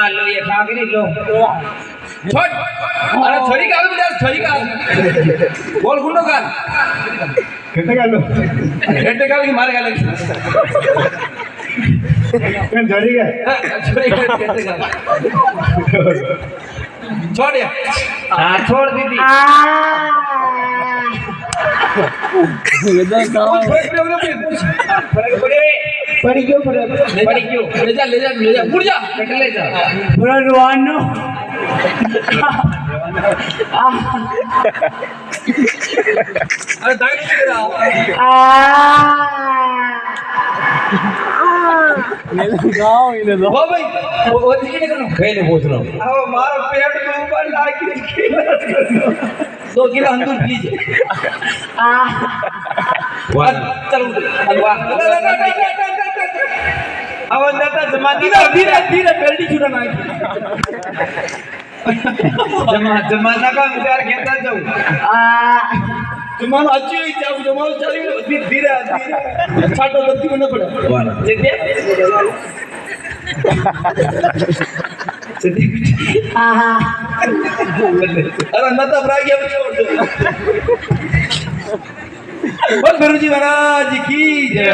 लो ये कागरी लो छोड़ अरे थोड़ी कागरी दे थोड़ी कागरी बोल गुंडो का कितने का लो घंटे का भी मार गाले कौन झड़ी गए छोड़ यार हाँ छोड़ दीदी पड़ी क्यों ले जा उड़ जा ले जा पूरा रुआनो अरे दाइट से रहा इन्हें दो वो भाई वो चीज़ नहीं करो पहले पूछ रहा हूँ अब मारो पेट के ऊपर लाके दो किलो अंदर कीजिए चलो अब अंदर जमा धीरे बेल्टी छुड़ा ना जमाना का विचार कहता जाऊँ जमाना अच्छी हुई चाहे जमाना चली धीरे छाटो गति में न पड़े देखिए अरे न तो अपराध अब छोड़ दो बोल गुरुजी महाराज की जय